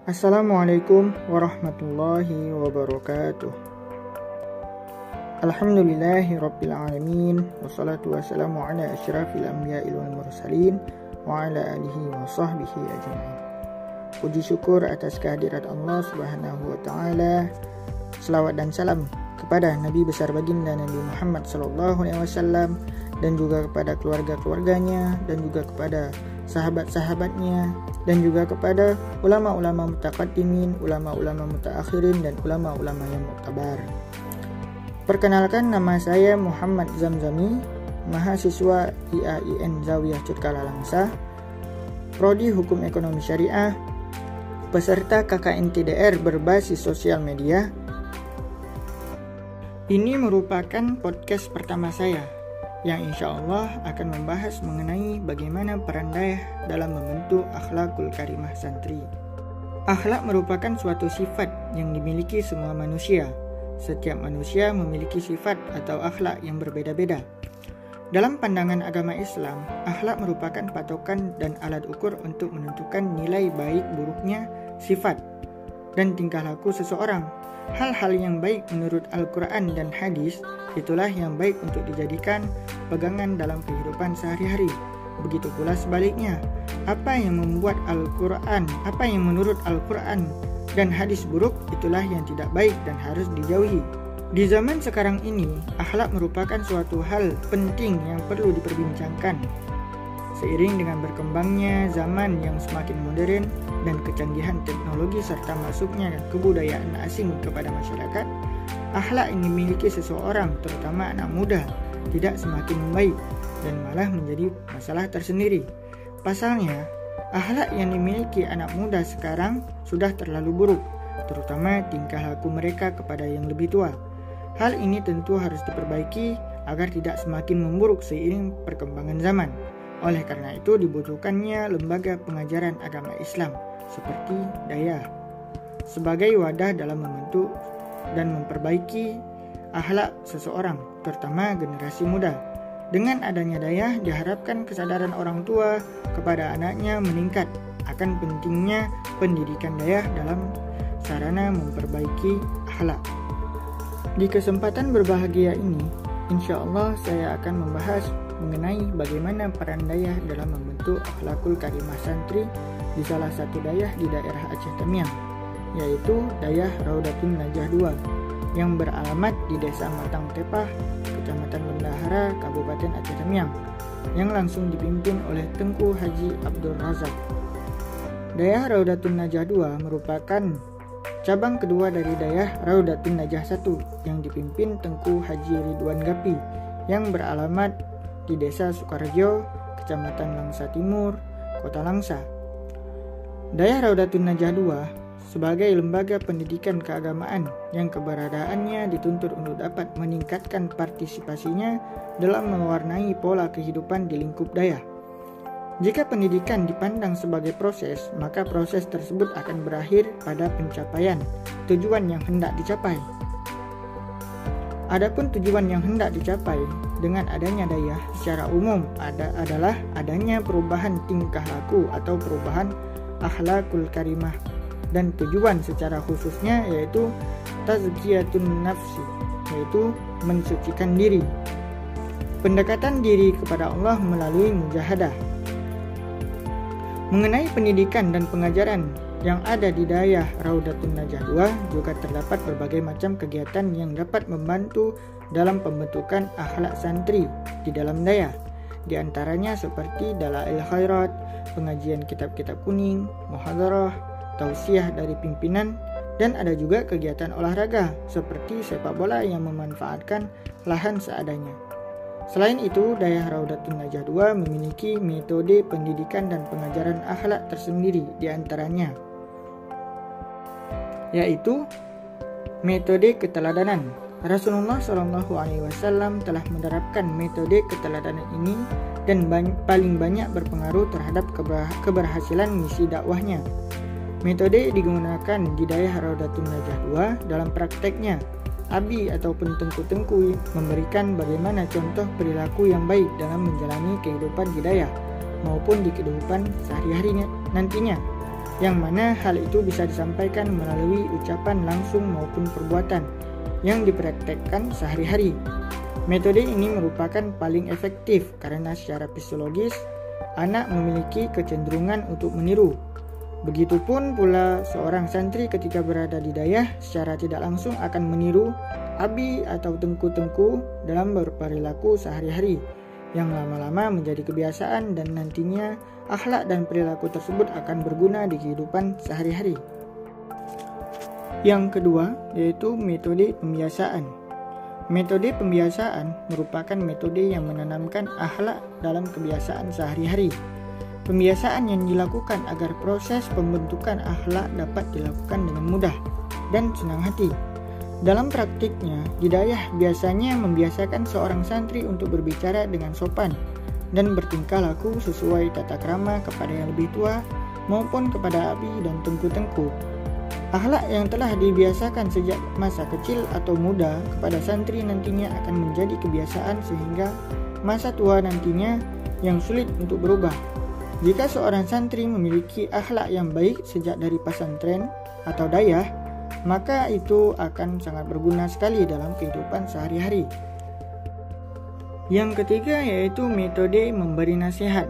Assalamualaikum warahmatullahi wabarakatuh. Alhamdulillahi rabbil alamin, wassalatu wassalamu ala asyrafil anbiya'i wal mursalin wa ala alihi wa sahbihi ajma'in. Puji syukur atas kehadirat Allah Subhanahu wa taala. Selawat dan salam kepada Nabi besar baginda Nabi Muhammad sallallahu alaihi wasallam, dan juga kepada keluarga-keluarganya, dan juga kepada sahabat-sahabatnya, dan juga kepada ulama-ulama mutaqaddimin, ulama-ulama mutaakhirin, dan ulama-ulama yang muktabar. Perkenalkan, nama saya Muhammad Zamzami, mahasiswa IAIN Zawiyah Cutkala Langsa, Prodi Hukum Ekonomi Syariah, peserta KKN TDR berbasis sosial media. Ini merupakan podcast pertama saya yang insya Allah akan membahas mengenai bagaimana peran dayah dalam membentuk akhlakul karimah santri. Akhlak merupakan suatu sifat yang dimiliki semua manusia. Setiap manusia memiliki sifat atau akhlak yang berbeda-beda. Dalam pandangan agama Islam, akhlak merupakan patokan dan alat ukur untuk menentukan nilai baik buruknya sifat dan tingkah laku seseorang. Hal-hal yang baik menurut Al-Quran dan hadis, itulah yang baik untuk dijadikan pegangan dalam kehidupan sehari-hari. Begitu pula sebaliknya, apa yang menurut Al-Quran dan hadis buruk, itulah yang tidak baik dan harus dijauhi. Di zaman sekarang ini, akhlak merupakan suatu hal penting yang perlu diperbincangkan. Seiring dengan berkembangnya zaman yang semakin modern dan kecanggihan teknologi serta masuknya kebudayaan asing kepada masyarakat, akhlak yang dimiliki seseorang, terutama anak muda, tidak semakin membaik dan malah menjadi masalah tersendiri. Pasalnya, akhlak yang dimiliki anak muda sekarang sudah terlalu buruk, terutama tingkah laku mereka kepada yang lebih tua. Hal ini tentu harus diperbaiki agar tidak semakin memburuk seiring perkembangan zaman. Oleh karena itu dibutuhkannya lembaga pengajaran agama Islam seperti dayah sebagai wadah dalam membentuk dan memperbaiki akhlak seseorang, terutama generasi muda. Dengan adanya dayah, diharapkan kesadaran orang tua kepada anaknya meningkat akan pentingnya pendidikan dayah dalam sarana memperbaiki akhlak. Di kesempatan berbahagia ini, insya Allah saya akan membahas mengenai bagaimana peran dayah dalam membentuk akhlakul karimah santri di salah satu dayah di daerah Aceh Tamiang, yaitu dayah Raudatun Najah 2 yang beralamat di Desa Matang Tepah, Kecamatan Bendahara, Kabupaten Aceh Tamiang, yang langsung dipimpin oleh Tengku Haji Abdul Razak. Dayah Raudatun Najah 2 merupakan cabang kedua dari dayah Raudatun Najah 1 yang dipimpin Tengku Haji Ridwan Gapi yang beralamat di Desa Sukarjo, Kecamatan Langsa Timur, Kota Langsa. Dayah Raudatun Najah 2 sebagai lembaga pendidikan keagamaan yang keberadaannya dituntut untuk dapat meningkatkan partisipasinya dalam mewarnai pola kehidupan di lingkup dayah. Jika pendidikan dipandang sebagai proses, maka proses tersebut akan berakhir pada pencapaian tujuan yang hendak dicapai. Adapun tujuan yang hendak dicapai dengan adanya dayah secara umum adalah adanya perubahan tingkah laku atau perubahan akhlakul karimah, dan tujuan secara khususnya yaitu tazkiyatun nafsi, yaitu mensucikan diri, pendekatan diri kepada Allah melalui mujahadah. Mengenai pendidikan dan pengajaran yang ada di dayah Raudatun Najah 2 juga terdapat berbagai macam kegiatan yang dapat membantu dalam pembentukan akhlak santri di dalam dayah. Di antaranya seperti Dalail Khairat, pengajian kitab-kitab kuning, muhadharah, tausiah dari pimpinan, dan ada juga kegiatan olahraga seperti sepak bola yang memanfaatkan lahan seadanya. Selain itu, dayah Raudatun Najah 2 memiliki metode pendidikan dan pengajaran akhlak tersendiri, di antaranya yaitu metode keteladanan. Rasulullah SAW telah menerapkan metode keteladanan ini dan paling banyak berpengaruh terhadap keberhasilan misi dakwahnya. Metode digunakan di dayah Raudatun Najah 2 dalam prakteknya. Abi ataupun tengku-tengku memberikan bagaimana contoh perilaku yang baik dalam menjalani kehidupan di dayah maupun di kehidupan sehari-hari nantinya. yang mana hal itu bisa disampaikan melalui ucapan langsung maupun perbuatan yang dipraktekkan sehari-hari. Metode ini merupakan paling efektif karena secara fisiologis anak memiliki kecenderungan untuk meniru. Begitupun pula seorang santri ketika berada di dayah secara tidak langsung akan meniru abi atau tengku-tengku dalam berperilaku sehari-hari yang lama-lama menjadi kebiasaan dan nantinya akhlak dan perilaku tersebut akan berguna di kehidupan sehari-hari. Yang kedua yaitu metode pembiasaan. Metode pembiasaan merupakan metode yang menanamkan akhlak dalam kebiasaan sehari-hari. Pembiasaan yang dilakukan agar proses pembentukan akhlak dapat dilakukan dengan mudah dan senang hati. Dalam praktiknya, didayah biasanya membiasakan seorang santri untuk berbicara dengan sopan dan bertingkah laku sesuai tata krama kepada yang lebih tua maupun kepada abi dan tengku-tengku. Akhlak yang telah dibiasakan sejak masa kecil atau muda kepada santri nantinya akan menjadi kebiasaan sehingga masa tua nantinya yang sulit untuk berubah. Jika seorang santri memiliki akhlak yang baik sejak dari pesantren atau dayah, maka itu akan sangat berguna sekali dalam kehidupan sehari-hari. Yang ketiga yaitu metode memberi nasihat.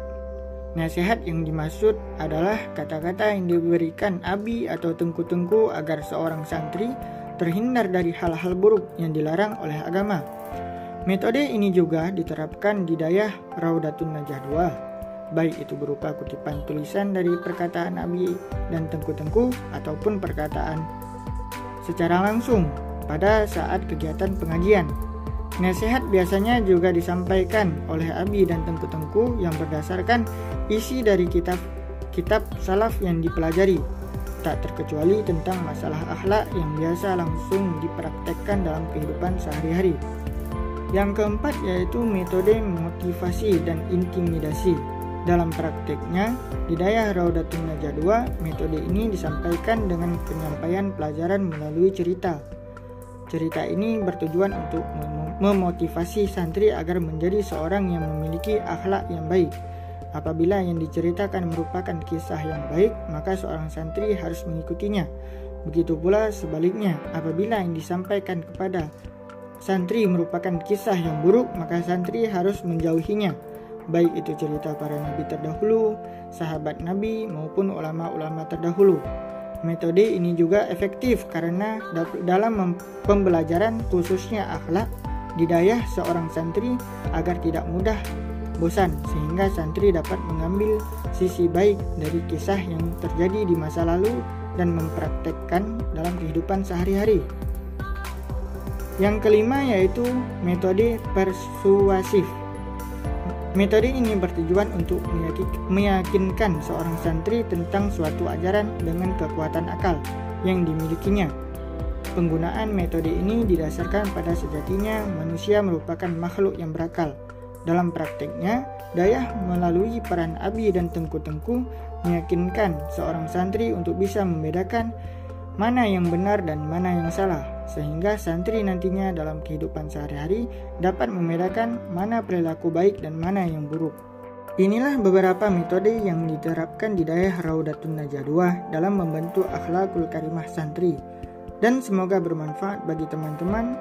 Nasihat yang dimaksud adalah kata-kata yang diberikan abi atau tengku-tengku agar seorang santri terhindar dari hal-hal buruk yang dilarang oleh agama. Metode ini juga diterapkan di dayah Raudatun Najah 2, baik itu berupa kutipan tulisan dari perkataan abi dan tengku-tengku ataupun perkataan secara langsung pada saat kegiatan pengajian. Nasihat biasanya juga disampaikan oleh abi dan tengku-tengku yang berdasarkan isi dari kitab salaf yang dipelajari, tak terkecuali tentang masalah akhlak yang biasa langsung dipraktekkan dalam kehidupan sehari-hari. Yang keempat yaitu metode motivasi dan intimidasi. Dalam prakteknya, di dayah Raudatun Najah 2, metode ini disampaikan dengan penyampaian pelajaran melalui cerita. Cerita ini bertujuan untuk memotivasi santri agar menjadi seorang yang memiliki akhlak yang baik. Apabila yang diceritakan merupakan kisah yang baik, maka seorang santri harus mengikutinya. Begitu pula sebaliknya, apabila yang disampaikan kepada santri merupakan kisah yang buruk, maka santri harus menjauhinya. Baik itu cerita para nabi terdahulu, sahabat nabi maupun ulama-ulama terdahulu. Metode ini juga efektif karena dalam pembelajaran khususnya akhlak di dayah seorang santri agar tidak mudah bosan, sehingga santri dapat mengambil sisi baik dari kisah yang terjadi di masa lalu dan mempraktekkan dalam kehidupan sehari-hari. Yang kelima yaitu metode persuasif. Metode ini bertujuan untuk meyakinkan seorang santri tentang suatu ajaran dengan kekuatan akal yang dimilikinya. Penggunaan metode ini didasarkan pada sejatinya manusia merupakan makhluk yang berakal. Dalam prakteknya, dayah melalui peran abi dan tengku-tengku meyakinkan seorang santri untuk bisa membedakan mana yang benar dan mana yang salah, sehingga santri nantinya dalam kehidupan sehari-hari dapat membedakan mana perilaku baik dan mana yang buruk. Inilah beberapa metode yang diterapkan di dayah Raudatun Najah 2 dalam membentuk akhlakul karimah santri, dan semoga bermanfaat bagi teman-teman.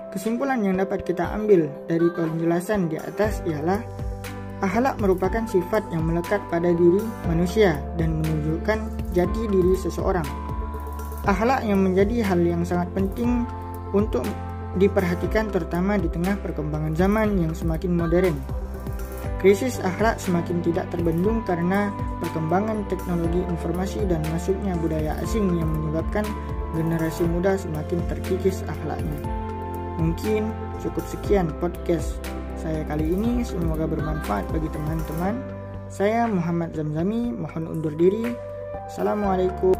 Kesimpulan yang dapat kita ambil dari penjelasan di atas ialah akhlak merupakan sifat yang melekat pada diri manusia dan menunjukkan jati diri seseorang. Akhlak yang menjadi hal yang sangat penting untuk diperhatikan terutama di tengah perkembangan zaman yang semakin modern. Krisis akhlak semakin tidak terbendung karena perkembangan teknologi informasi dan masuknya budaya asing yang menyebabkan generasi muda semakin terkikis akhlaknya. Mungkin cukup sekian podcast saya kali ini, semoga bermanfaat bagi teman-teman. Saya Muhammad Zamzami, mohon undur diri. Assalamualaikum.